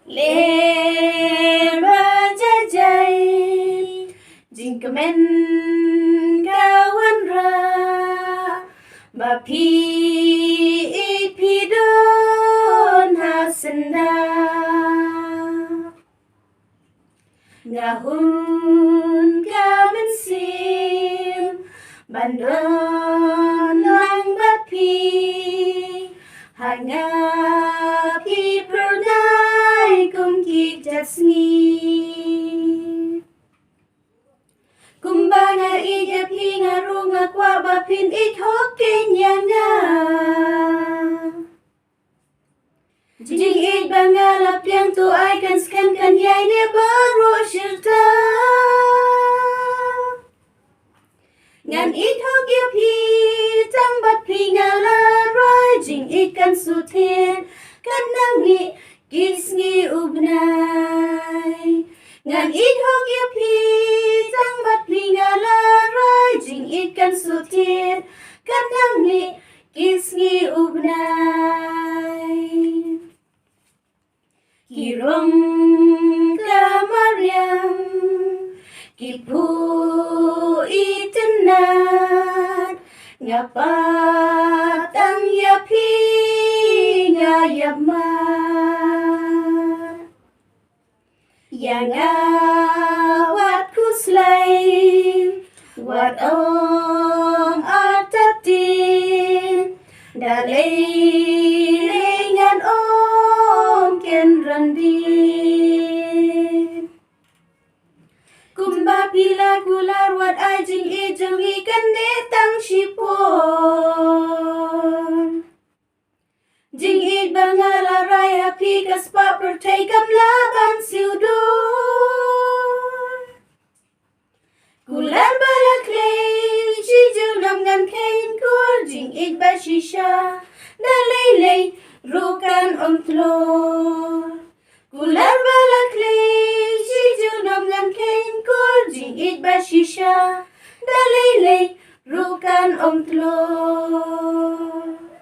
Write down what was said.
Ler bajajai jingkemen kawan ra bapi ipidon hasenda ngahun kamensim bandon lang bapi hangapi pernai kumki jasni kumbanga ija pinga runga kwa bapin ithok kenyanga jing it bangala piang tu ai kan skan kan yai ne baru shirta ngan ithok ya pi tang bat pinga la rai jing it kan sutien kan nangi kisngi ubnai ngan ithok ya pi tang bat pinga la rai jing it kan sutien kan nangi kisngi ubnai Kirong kamariam kipu itenat ngapat ang yapi ngayamat yang awat kuslay wat om atatin dalay dengan om ken randin kumba pila kular wat ajing ijeng ikan detang sipon jing it bangala raya pikas pa pertai kam laban siudor kular balak lay sijau ngan kain kur jing it bashisha dalay rukan omtlor kular balak lay sijau ngan kain kur jing it bashisha dalay rukan omtlor